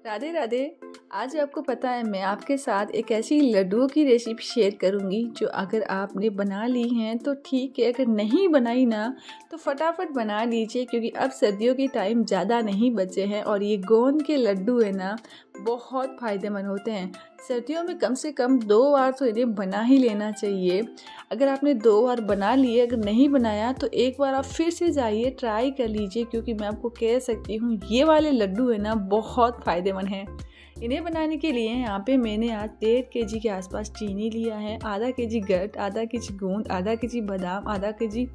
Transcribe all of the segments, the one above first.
राधे राधे। आज आपको पता है मैं आपके साथ एक ऐसी लड्डुओं की रेसिपी शेयर करूंगी जो अगर आपने बना ली हैं तो ठीक है, अगर नहीं बनाई ना तो फटाफट बना लीजिए क्योंकि अब सर्दियों की टाइम ज़्यादा नहीं बचे हैं और ये गोंद के लड्डू है ना बहुत फ़ायदेमंद होते हैं। सर्दियों में कम से कम 2 बार तो इन्हें बना ही लेना चाहिए। अगर आपने 2 बार बना लिए, अगर नहीं बनाया तो एक बार आप फिर से जाइए, ट्राई कर लीजिए क्योंकि मैं आपको कह सकती हूँ ये वाले लड्डू है ना बहुत फ़ायदेमंद हैं। इन्हें बनाने के लिए यहाँ पे मैंने आज 1.5 केजी के आसपास चीनी लिया है, आधा केजी गट्ट, आधा केजी गोंद, आधा केजी बादाम, आधा केजी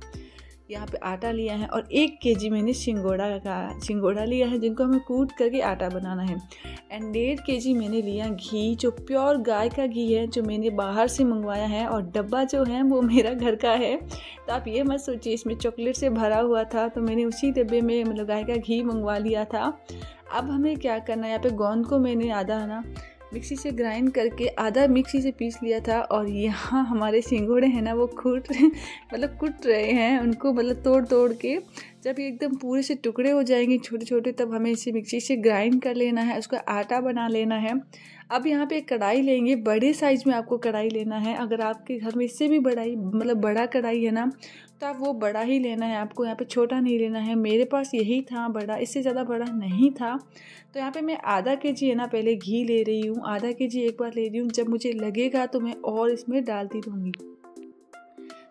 यहाँ पे आटा लिया है और 1 केजी मैंने सिंगोड़ा लिया है जिनको हमें कूट करके आटा बनाना है। एंड 1.5 केजी मैंने लिया घी, जो प्योर गाय का घी है, जो मैंने बाहर से मंगवाया है और डब्बा जो है वो मेरा घर का है। तो आप ये मत सोचिए इसमें चॉकलेट से भरा हुआ था, तो मैंने उसी डब्बे में मतलब गाय का घी मंगवा लिया था। अब हमें क्या करना है, यहाँ पे गोंद को मैंने आधा ना मिक्सी से ग्राइंड करके आधा मिक्सी से पीस लिया था और यहाँ हमारे सिंगोड़े हैं ना वो कुट रहे हैं, उनको मतलब तोड़ तोड़ के जब ये एकदम पूरे से टुकड़े हो जाएंगे छोटे छोटे, तब हमें इसे मिक्सी से ग्राइंड कर लेना है, उसका आटा बना लेना है। अब यहाँ पे एक कढ़ाई लेंगे, बड़े साइज़ में आपको कढ़ाई लेना है। अगर आपके घर में इससे भी बड़ा कढ़ाई है ना तो आप वो बड़ा ही लेना है, आपको यहाँ पे छोटा नहीं लेना है। मेरे पास यही था बड़ा, इससे ज़्यादा बड़ा नहीं था। तो यहाँ पे मैं आधा केजी है ना पहले घी ले रही हूँ, आधा केजी एक बार ले रही हूँ, जब मुझे लगेगा तो मैं और इसमें डालती रहूँगी।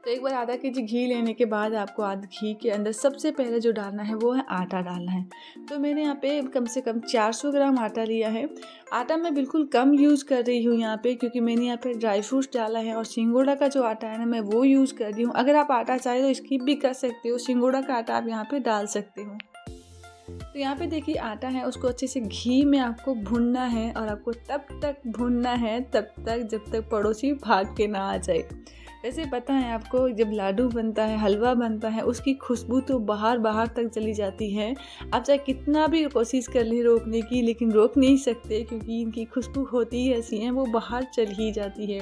तो एक बार आधा केजी घी लेने के बाद आपको आधा घी के अंदर सबसे पहले जो डालना है वो है आटा डालना है। तो मैंने यहाँ पे कम से कम 400 ग्राम आटा लिया है। आटा मैं बिल्कुल कम यूज़ कर रही हूँ यहाँ पे क्योंकि मैंने यहाँ पे ड्राई फ्रूट्स डाला है और सिंगोड़ा का जो आटा है ना मैं वो यूज़ कर रही हूँ। अगर आप आटा चाहे तो स्किप भी कर सकते हो, सिंगोड़ा का आटा आप यहाँ पर डाल सकते हो। तो यहाँ पे देखिए आटा है, उसको अच्छे से घी में आपको भुनना है और आपको तब तक भुनना है जब तक पड़ोसी भाग के ना आ जाए। वैसे पता है आपको, जब लाडू बनता है, हलवा बनता है, उसकी खुशबू तो बाहर तक चली जाती है। आप चाहे कितना भी कोशिश कर लें रोकने की, लेकिन रोक नहीं सकते क्योंकि इनकी खुशबू होती ही ऐसी है, वो बाहर चल ही जाती है।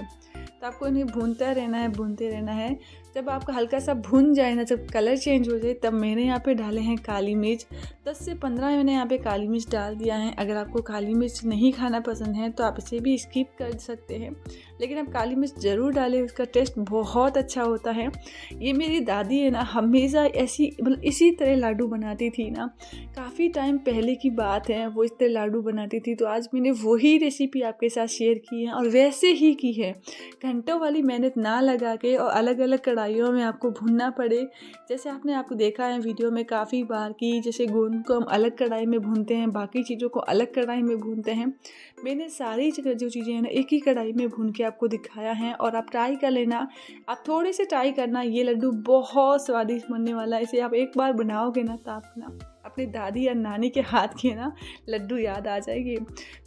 तो आपको इन्हें भूनते रहना है। जब आपका हल्का सा भुन जाए ना, जब कलर चेंज हो जाए, तब मैंने यहाँ पे डाले हैं काली मिर्च। 10 से 15 मैंने यहाँ पे काली मिर्च डाल दिया है। अगर आपको काली मिर्च नहीं खाना पसंद है तो आप इसे भी स्किप कर सकते हैं, लेकिन आप काली मिर्च ज़रूर डालें, उसका टेस्ट बहुत अच्छा होता है। ये मेरी दादी है ना हमेशा इसी तरह लाडू बनाती थी ना, काफ़ी टाइम पहले की बात है, वो इस तरह लाडू बनाती थी। तो आज मैंने वही रेसिपी आपके साथ शेयर की है और वैसे ही की है, घंटों वाली मेहनत ना लगा के और अलग अलग कढ़ाइयों में आपको भुनना पड़े। जैसे आपको देखा है वीडियो में काफ़ी बार की, जैसे गोंद को हम अलग कढ़ाई में भूनते हैं, बाकी चीज़ों को अलग कढ़ाई में भूनते हैं। मैंने सारी जो चीज़ें हैं ना एक ही कढ़ाई में भून के आपको दिखाया है और आप ट्राई कर लेना। आप थोड़े से ट्राई करना, ये लड्डू बहुत स्वादिष्ट बनने वाला है। इसे आप एक बार बनाओगे ना तो आप ना अपनी दादी या नानी के हाथ के ना लड्डू याद आ जाएगी।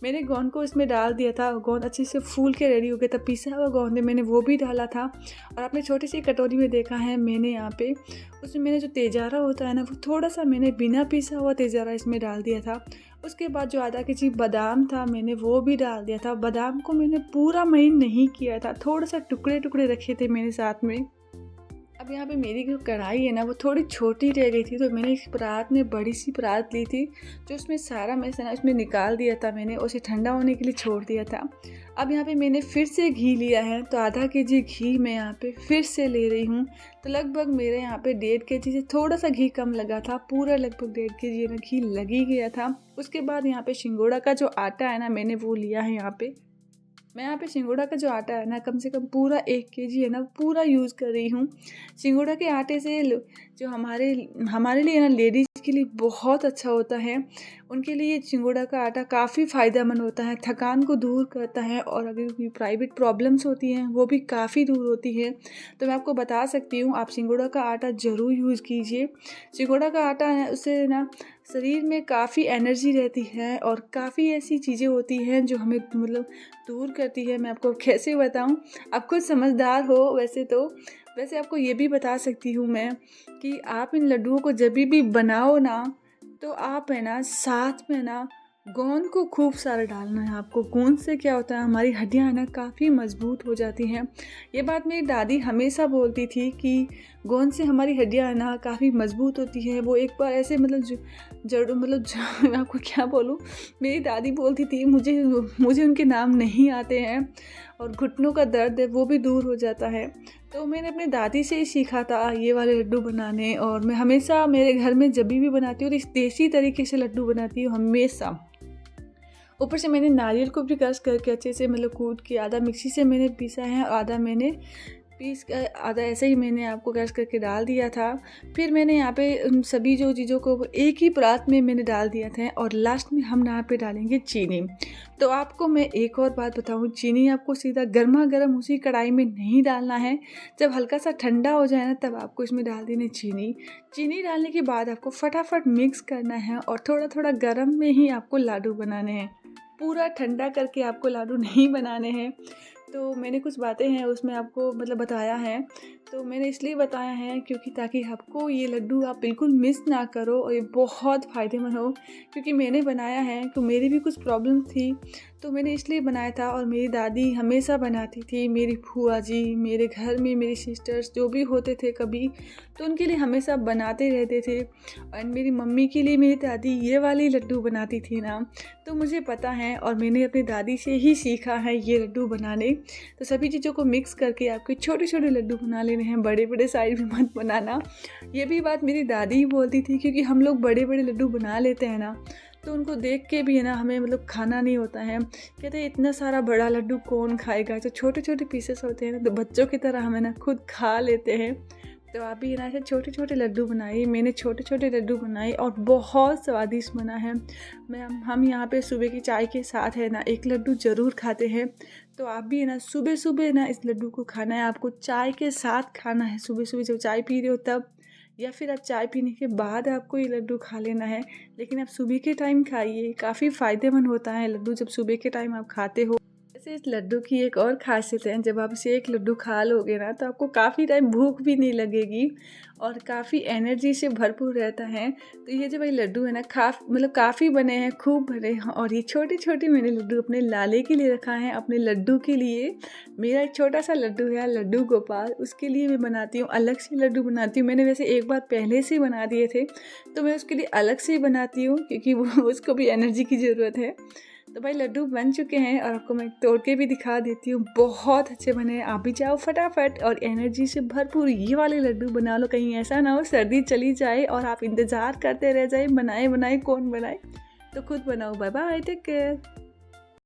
मैंने गोंद को इसमें डाल दिया था, गोंद अच्छे से फूल के रेडी हो गया था, पिसा हुआ गोंद मैंने वो भी डाला था। और आपने छोटी सी कटोरी में देखा है मैंने यहाँ पे उसमें मैंने जो तेजारा होता है ना वो थोड़ा सा मैंने बिना पिसा हुआ तेजारा इसमें डाल दिया था। उसके बाद जो आधा केजी बादाम था मैंने वो भी डाल दिया था। बादाम को मैंने पूरा महीन नहीं किया था, थोड़ा सा टुकड़े टुकड़े रखे थे मैंने साथ में। अब यहाँ पे मेरी जो कढ़ाई है ना वो थोड़ी छोटी रह गई थी, तो मैंने इस परात में बड़ी सी परात ली थी, जो उसमें सारा मैंने इसमें निकाल दिया था, मैंने उसे ठंडा होने के लिए छोड़ दिया था। अब यहाँ पे मैंने फिर से घी लिया है, तो आधा केजी घी मैं यहाँ पे फिर से ले रही हूँ। तो लगभग मेरे यहाँ पे 1.5 केजी से थोड़ा सा घी कम लगा था, पूरा लगभग 1.5 केजी में घी लग ही गया था। उसके बाद यहाँ पे सिंगोड़ा का जो आटा है ना मैंने वो लिया है। मैं यहाँ पे सिंगोड़ा का जो आटा है ना कम से कम पूरा 1 केजी है ना पूरा यूज़ कर रही हूँ। सिंगोड़ा के आटे से जो हमारे लिए ना लेडीज़ के लिए बहुत अच्छा होता है, उनके लिए सिंगोड़ा का आटा काफ़ी फ़ायदेमंद होता है, थकान को दूर करता है और अगर कोई प्राइवेट प्रॉब्लम्स होती हैं वो भी काफ़ी दूर होती है। तो मैं आपको बता सकती हूँ आप सिंगोड़ा का आटा ज़रूर यूज़ कीजिए। सिंगोड़ा का आटा है उससे ना शरीर में काफ़ी एनर्जी रहती है और काफ़ी ऐसी चीज़ें होती हैं जो हमें दूर करती है। मैं आपको कैसे बताऊँ, आप खुद समझदार हो वैसे आपको ये भी बता सकती हूँ मैं कि आप इन लड्डुओं को जब भी बनाओ ना तो आप है ना साथ में ना गोंद को खूब सारा डालना है आपको। गोंद से क्या होता है, हमारी हड्डियाँ ना काफ़ी मजबूत हो जाती हैं। ये बात मेरी दादी हमेशा बोलती थी कि गोंद से हमारी हड्डियाँ ना काफ़ी मजबूत होती हैं। वो एक बार ऐसे मैं आपको क्या बोलूँ, मेरी दादी बोलती थी, मुझे उनके नाम नहीं आते हैं, और घुटनों का दर्द है वो भी दूर हो जाता है। तो मैंने अपनी दादी से ही सीखा था ये वाले लड्डू बनाने, और मैं हमेशा मेरे घर में जब भी बनाती हूँ तो इस देसी तरीके से लड्डू बनाती हूँ हमेशा। ऊपर से मैंने नारियल को भी क्रश करके अच्छे से कूट के, आधा मिक्सी से मैंने पीसा है, आधा मैंने आधा ऐसे ही मैंने आपको क्रश करके डाल दिया था। फिर मैंने यहाँ पे उन सभी जो चीज़ों को एक ही परात में मैंने डाल दिया था, और लास्ट में हम यहाँ पे डालेंगे चीनी। तो आपको मैं एक और बात बताऊँ, चीनी आपको सीधा गर्मा गर्म उसी कढ़ाई में नहीं डालना है। जब हल्का सा ठंडा हो जाए ना, तब आपको इसमें डाल देनी चीनी। चीनी डालने के बाद आपको फटाफट मिक्स करना है, और थोड़ा थोड़ा गर्म में ही आपको लाडू बनाने हैं। पूरा ठंडा करके आपको लाडू नहीं बनाने हैं। तो मैंने कुछ बातें हैं उसमें आपको बताया है। तो मैंने इसलिए बताया है क्योंकि ताकि आपको ये लड्डू आप बिल्कुल मिस ना करो, और ये बहुत फ़ायदेमंद हो। क्योंकि मैंने बनाया है तो मेरी भी कुछ प्रॉब्लम थी, तो मैंने इसलिए बनाया था। और मेरी दादी हमेशा बनाती थी, मेरी फूआ जी, मेरे घर में मेरी सिस्टर्स जो भी होते थे कभी, तो उनके लिए हमेशा बनाते रहते थे। और मेरी मम्मी के लिए मेरी दादी ये वाली लड्डू बनाती थी ना, तो मुझे पता है, और मैंने अपनी दादी से ही सीखा है ये लड्डू बनाने। तो सभी चीज़ों को मिक्स करके आपके छोटे छोटे लड्डू बना लेने हैं, बड़े बड़े साइज में मत बनाना। ये भी बात मेरी दादी ही बोलती थी, क्योंकि हम लोग बड़े बड़े लड्डू बना लेते हैं ना, तो उनको देख के भी है ना हमें खाना नहीं होता है। कहते हैं इतना सारा बड़ा लड्डू कौन खाएगा, तो छोटे छोटे पीसेस होते हैं ना, तो बच्चों की तरह हमें ना खुद खा लेते हैं। तो आप भी ना ऐसे छोटे छोटे लड्डू बनाइए। मैंने छोटे छोटे लड्डू बनाए और बहुत स्वादिष्ट बना है। हम यहाँ पे सुबह की चाय के साथ है ना एक लड्डू ज़रूर खाते हैं। तो आप भी है ना सुबह सुबह ना इस लड्डू को खाना है, आपको चाय के साथ खाना है। सुबह सुबह जब चाय पी रहे हो तब, या फिर आप चाय पीने के बाद आपको ये लड्डू खा लेना है। लेकिन आप सुबह के टाइम खाइए, काफ़ी फ़ायदेमंद होता है लड्डू जब सुबह के टाइम आप खाते हो। वैसे इस लड्डू की एक और खासियत है, जब आप इसे एक लड्डू खा लोगे ना, तो आपको काफ़ी टाइम भूख भी नहीं लगेगी, और काफ़ी एनर्जी से भरपूर रहता है। तो ये जो भाई लड्डू है ना, काफ़ी बने हैं, खूब बने हैं। और ये छोटे छोटे मैंने लड्डू अपने लाले के लिए रखा है, अपने लड्डू के लिए। मेरा एक छोटा सा लड्डू है, लड्डू गोपाल, उसके लिए मैं बनाती हूँ, अलग से लड्डू बनाती हूँ। मैंने वैसे एक बार पहले से बना दिए थे, तो मैं उसके लिए अलग से ही बनाती हूँ, क्योंकि उसको भी एनर्जी की ज़रूरत है। तो भाई लड्डू बन चुके हैं, और आपको मैं तोड़ के भी दिखा देती हूँ। बहुत अच्छे बने हैं। आप भी जाओ फटाफट और एनर्जी से भरपूर ये वाले लड्डू बना लो। कहीं ऐसा ना हो सर्दी चली जाए और आप इंतज़ार करते रह जाए बनाए बनाए कौन बनाए। तो खुद बनाओ। Bye bye, take care.